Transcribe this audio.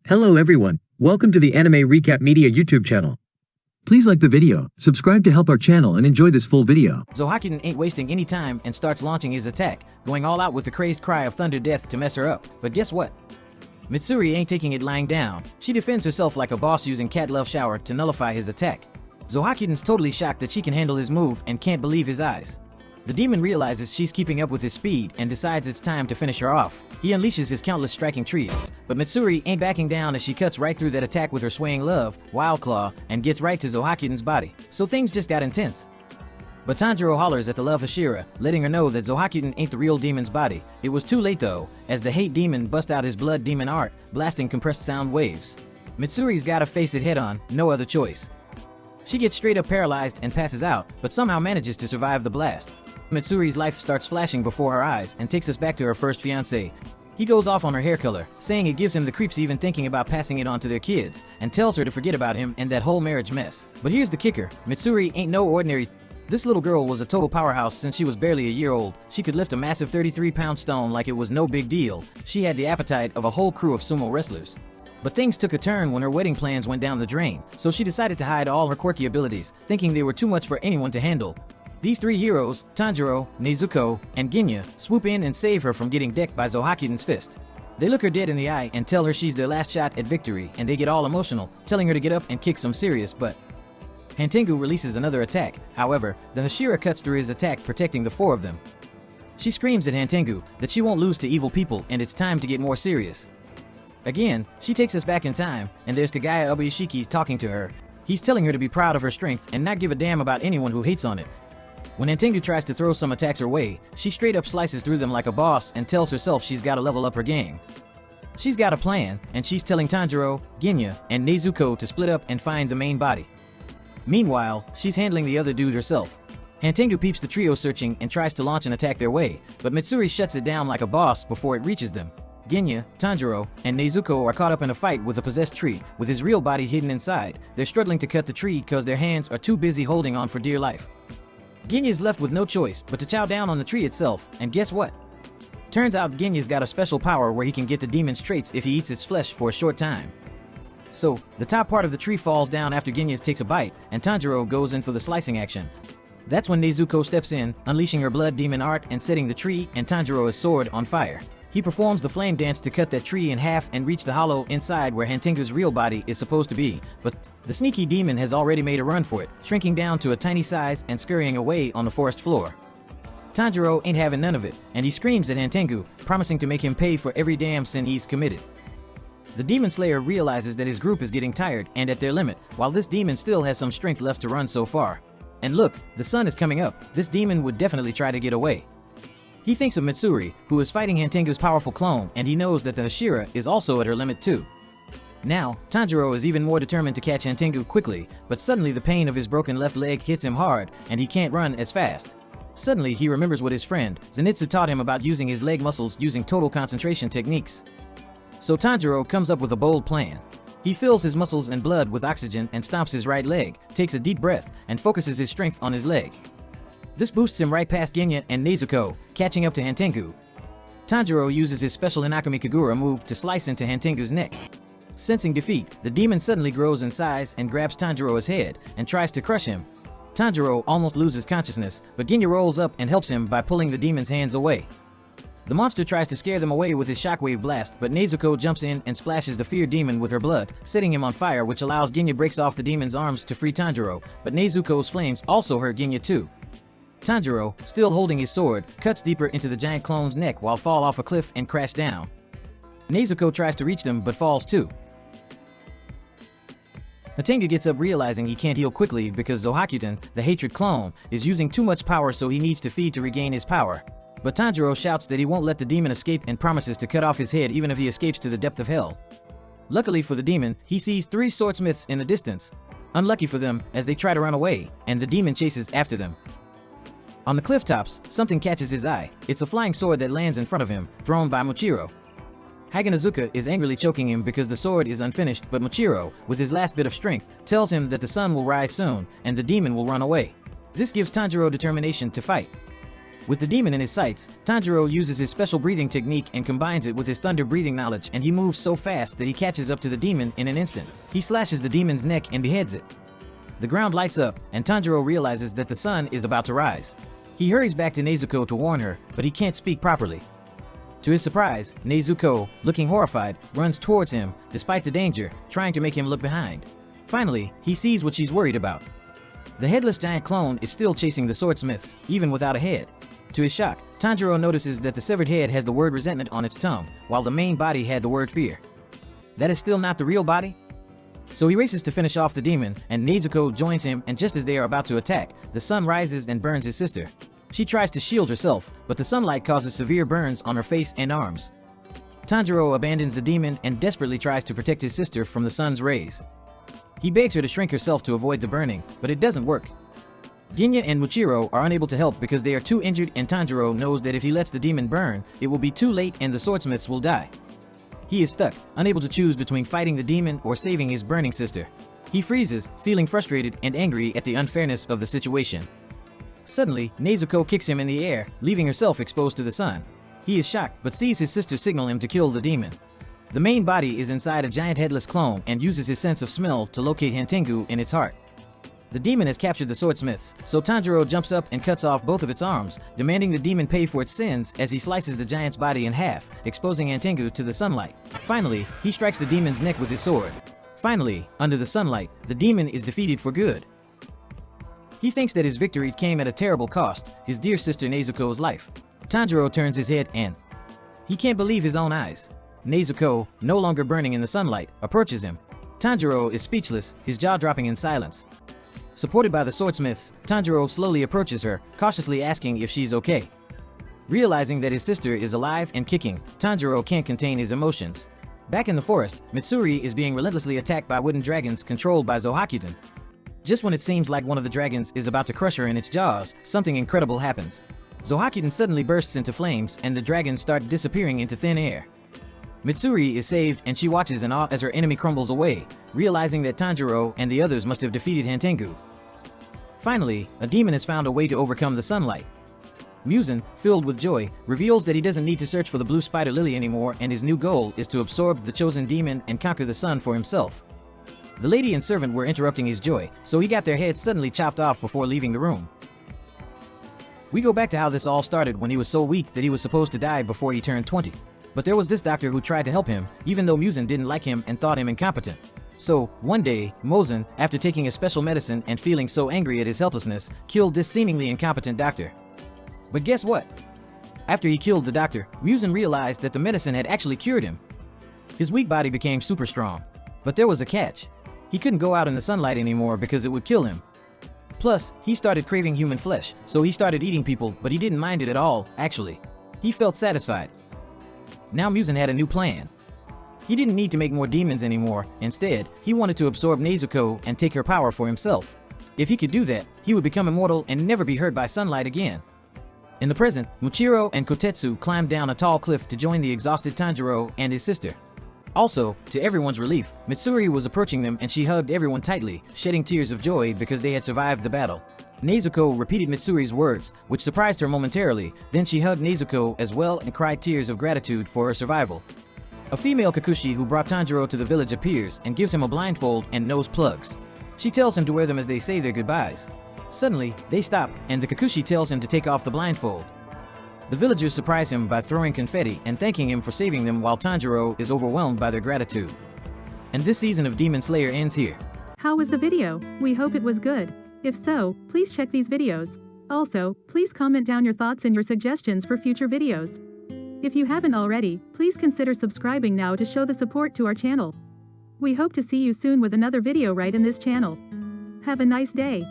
Hello everyone, welcome to the Anime Recap Media YouTube channel. Please like the video, subscribe to help our channel and enjoy this full video. Zohakuin ain't wasting any time and starts launching his attack, going all out with the crazed cry of thunder death to mess her up. But guess what? Mitsuri ain't taking it lying down. She defends herself like a boss using cat love shower to nullify his attack. Zohakuin's totally shocked that she can handle his move and can't believe his eyes. The demon realizes she's keeping up with his speed and decides it's time to finish her off. He unleashes his countless striking trios, but Mitsuri ain't backing down as she cuts right through that attack with her swaying love, Wild Claw, and gets right to Zohakuin's body. So things just got intense. But Tanjiro hollers at the love Hashira, letting her know that Zohakuin ain't the real demon's body. It was too late though, as the hate demon busts out his blood demon art, blasting compressed sound waves. Mitsuri's gotta face it head on, no other choice. She gets straight up paralyzed and passes out, but somehow manages to survive the blast. Mitsuri's life starts flashing before her eyes and takes us back to her first fiancé. He goes off on her hair color, saying it gives him the creeps even thinking about passing it on to their kids, and tells her to forget about him and that whole marriage mess. But here's the kicker, Mitsuri ain't no ordinary. This little girl was a total powerhouse since she was barely a year old. She could lift a massive 33-pound stone like it was no big deal. She had the appetite of a whole crew of sumo wrestlers. But things took a turn when her wedding plans went down the drain, so she decided to hide all her quirky abilities, thinking they were too much for anyone to handle. These three heroes, Tanjiro, Nezuko, and Ginyu, swoop in and save her from getting decked by Zohakuin's fist. They look her dead in the eye and tell her she's their last shot at victory, and they get all emotional, telling her to get up and kick some serious butt. Hantengu releases another attack, however, the Hashira cuts through his attack, protecting the four of them. She screams at Hantengu that she won't lose to evil people and it's time to get more serious. Again, she takes us back in time, and there's Kagaya Obuyashiki talking to her. He's telling her to be proud of her strength and not give a damn about anyone who hates on it. When Hantengu tries to throw some attacks her way, she straight up slices through them like a boss and tells herself she's gotta level up her game. She's got a plan, and she's telling Tanjiro, Ginyu, and Nezuko to split up and find the main body. Meanwhile, she's handling the other dude herself. Hantengu peeps the trio searching and tries to launch an attack their way, but Mitsuri shuts it down like a boss before it reaches them. Ginyu, Tanjiro, and Nezuko are caught up in a fight with a possessed tree, with his real body hidden inside. They're struggling to cut the tree because their hands are too busy holding on for dear life. Ginyu's left with no choice but to chow down on the tree itself, and guess what? Turns out Ginyu's got a special power where he can get the demon's traits if he eats its flesh for a short time. So, the top part of the tree falls down after Ginyu takes a bite, and Tanjiro goes in for the slicing action. That's when Nezuko steps in, unleashing her blood demon art and setting the tree and Tanjiro's sword on fire. He performs the flame dance to cut that tree in half and reach the hollow inside where Hantengu's real body is supposed to be, but the sneaky demon has already made a run for it, shrinking down to a tiny size and scurrying away on the forest floor. Tanjiro ain't having none of it, and he screams at Hantengu, promising to make him pay for every damn sin he's committed. The Demon Slayer realizes that his group is getting tired and at their limit, while this demon still has some strength left to run so far. And look, the sun is coming up. This demon would definitely try to get away. He thinks of Mitsuri, who is fighting Hantengu's powerful clone, and he knows that the Hashira is also at her limit too. Now, Tanjiro is even more determined to catch Hantengu quickly, but suddenly the pain of his broken left leg hits him hard, and he can't run as fast. Suddenly, he remembers what his friend, Zenitsu, taught him about using his leg muscles using total concentration techniques. So Tanjiro comes up with a bold plan. He fills his muscles and blood with oxygen and stomps his right leg, takes a deep breath, and focuses his strength on his leg. This boosts him right past Ginyu and Nezuko, catching up to Hantengu. Tanjiro uses his special Inakami Kagura move to slice into Hantengu's neck. Sensing defeat, the demon suddenly grows in size and grabs Tanjiro's head and tries to crush him. Tanjiro almost loses consciousness, but Ginyu rolls up and helps him by pulling the demon's hands away. The monster tries to scare them away with his shockwave blast, but Nezuko jumps in and splashes the fear demon with her blood, setting him on fire, which allows Ginyu breaks off the demon's arms to free Tanjiro, but Nezuko's flames also hurt Ginyu too. Tanjiro, still holding his sword, cuts deeper into the giant clone's neck while fall off a cliff and crash down. Nezuko tries to reach them but falls too. Hantengu gets up realizing he can't heal quickly because Zohakuin, the hatred clone, is using too much power, so he needs to feed to regain his power. But Tanjiro shouts that he won't let the demon escape and promises to cut off his head even if he escapes to the depth of hell. Luckily for the demon, he sees three swordsmiths in the distance. Unlucky for them, as they try to run away, and the demon chases after them. On the cliff tops, something catches his eye. It's a flying sword that lands in front of him, thrown by Muchiro. Haganazuka is angrily choking him because the sword is unfinished, but Muchiro, with his last bit of strength, tells him that the sun will rise soon, and the demon will run away. This gives Tanjiro determination to fight. With the demon in his sights, Tanjiro uses his special breathing technique and combines it with his thunder breathing knowledge, and he moves so fast that he catches up to the demon in an instant. He slashes the demon's neck and beheads it. The ground lights up, and Tanjiro realizes that the sun is about to rise. He hurries back to Nezuko to warn her, but he can't speak properly. To his surprise, Nezuko, looking horrified, runs towards him, despite the danger, trying to make him look behind. Finally, he sees what she's worried about. The headless giant clone is still chasing the swordsmiths, even without a head. To his shock, Tanjiro notices that the severed head has the word resentment on its tongue, while the main body had the word fear. That is still not the real body? So he races to finish off the demon, and Nezuko joins him, and just as they are about to attack, the sun rises and burns his sister. She tries to shield herself, but the sunlight causes severe burns on her face and arms. Tanjiro abandons the demon and desperately tries to protect his sister from the sun's rays. He begs her to shrink herself to avoid the burning, but it doesn't work. Genya and Muchiro are unable to help because they are too injured, and Tanjiro knows that if he lets the demon burn, it will be too late and the swordsmiths will die. He is stuck, unable to choose between fighting the demon or saving his burning sister. He freezes, feeling frustrated and angry at the unfairness of the situation. Suddenly, Nezuko kicks him in the air, leaving herself exposed to the sun. He is shocked, but sees his sister signal him to kill the demon. The main body is inside a giant headless clone and uses his sense of smell to locate Hentengu in its heart. The demon has captured the swordsmiths, so Tanjiro jumps up and cuts off both of its arms, demanding the demon pay for its sins as he slices the giant's body in half, exposing Hentengu to the sunlight. Finally, he strikes the demon's neck with his sword. Finally, under the sunlight, the demon is defeated for good. He thinks that his victory came at a terrible cost, his dear sister Nezuko's life. Tanjiro turns his head and he can't believe his own eyes. Nezuko, no longer burning in the sunlight, approaches him. Tanjiro is speechless, his jaw dropping in silence. Supported by the swordsmiths, Tanjiro slowly approaches her, cautiously asking if she's okay. Realizing that his sister is alive and kicking, Tanjiro can't contain his emotions. Back in the forest, Mitsuri is being relentlessly attacked by wooden dragons controlled by Zohakuden. Just when it seems like one of the dragons is about to crush her in its jaws, something incredible happens. Zohakuden suddenly bursts into flames, and the dragons start disappearing into thin air. Mitsuri is saved, and she watches in awe as her enemy crumbles away, realizing that Tanjiro and the others must have defeated Hentengu. Finally, a demon has found a way to overcome the sunlight. Muzan, filled with joy, reveals that he doesn't need to search for the blue spider lily anymore, and his new goal is to absorb the chosen demon and conquer the sun for himself. The lady and servant were interrupting his joy, so he got their heads suddenly chopped off before leaving the room. We go back to how this all started when he was so weak that he was supposed to die before he turned 20. But there was this doctor who tried to help him, even though Muzan didn't like him and thought him incompetent. So, one day, Muzan, after taking a special medicine and feeling so angry at his helplessness, killed this seemingly incompetent doctor. But guess what? After he killed the doctor, Muzan realized that the medicine had actually cured him. His weak body became super strong. But there was a catch. He couldn't go out in the sunlight anymore because it would kill him. Plus, he started craving human flesh, so he started eating people, but he didn't mind it at all, actually. He felt satisfied. Now Muzan had a new plan. He didn't need to make more demons anymore. Instead, he wanted to absorb Nezuko and take her power for himself. If he could do that, he would become immortal and never be hurt by sunlight again. In the present, Muchiro and Kotetsu climbed down a tall cliff to join the exhausted Tanjiro and his sister. Also, to everyone's relief, Mitsuri was approaching them and she hugged everyone tightly, shedding tears of joy because they had survived the battle. Nezuko repeated Mitsuri's words, which surprised her momentarily. Then she hugged Nezuko as well and cried tears of gratitude for her survival. A female Kakushi who brought Tanjiro to the village appears and gives him a blindfold and nose plugs. She tells him to wear them as they say their goodbyes. Suddenly, they stop and the Kakushi tells him to take off the blindfold. The villagers surprise him by throwing confetti and thanking him for saving them while Tanjiro is overwhelmed by their gratitude. And this season of Demon Slayer ends here. How was the video? We hope it was good. If so, please check these videos. Also, please comment down your thoughts and your suggestions for future videos. If you haven't already, please consider subscribing now to show the support to our channel. We hope to see you soon with another video right in this channel. Have a nice day.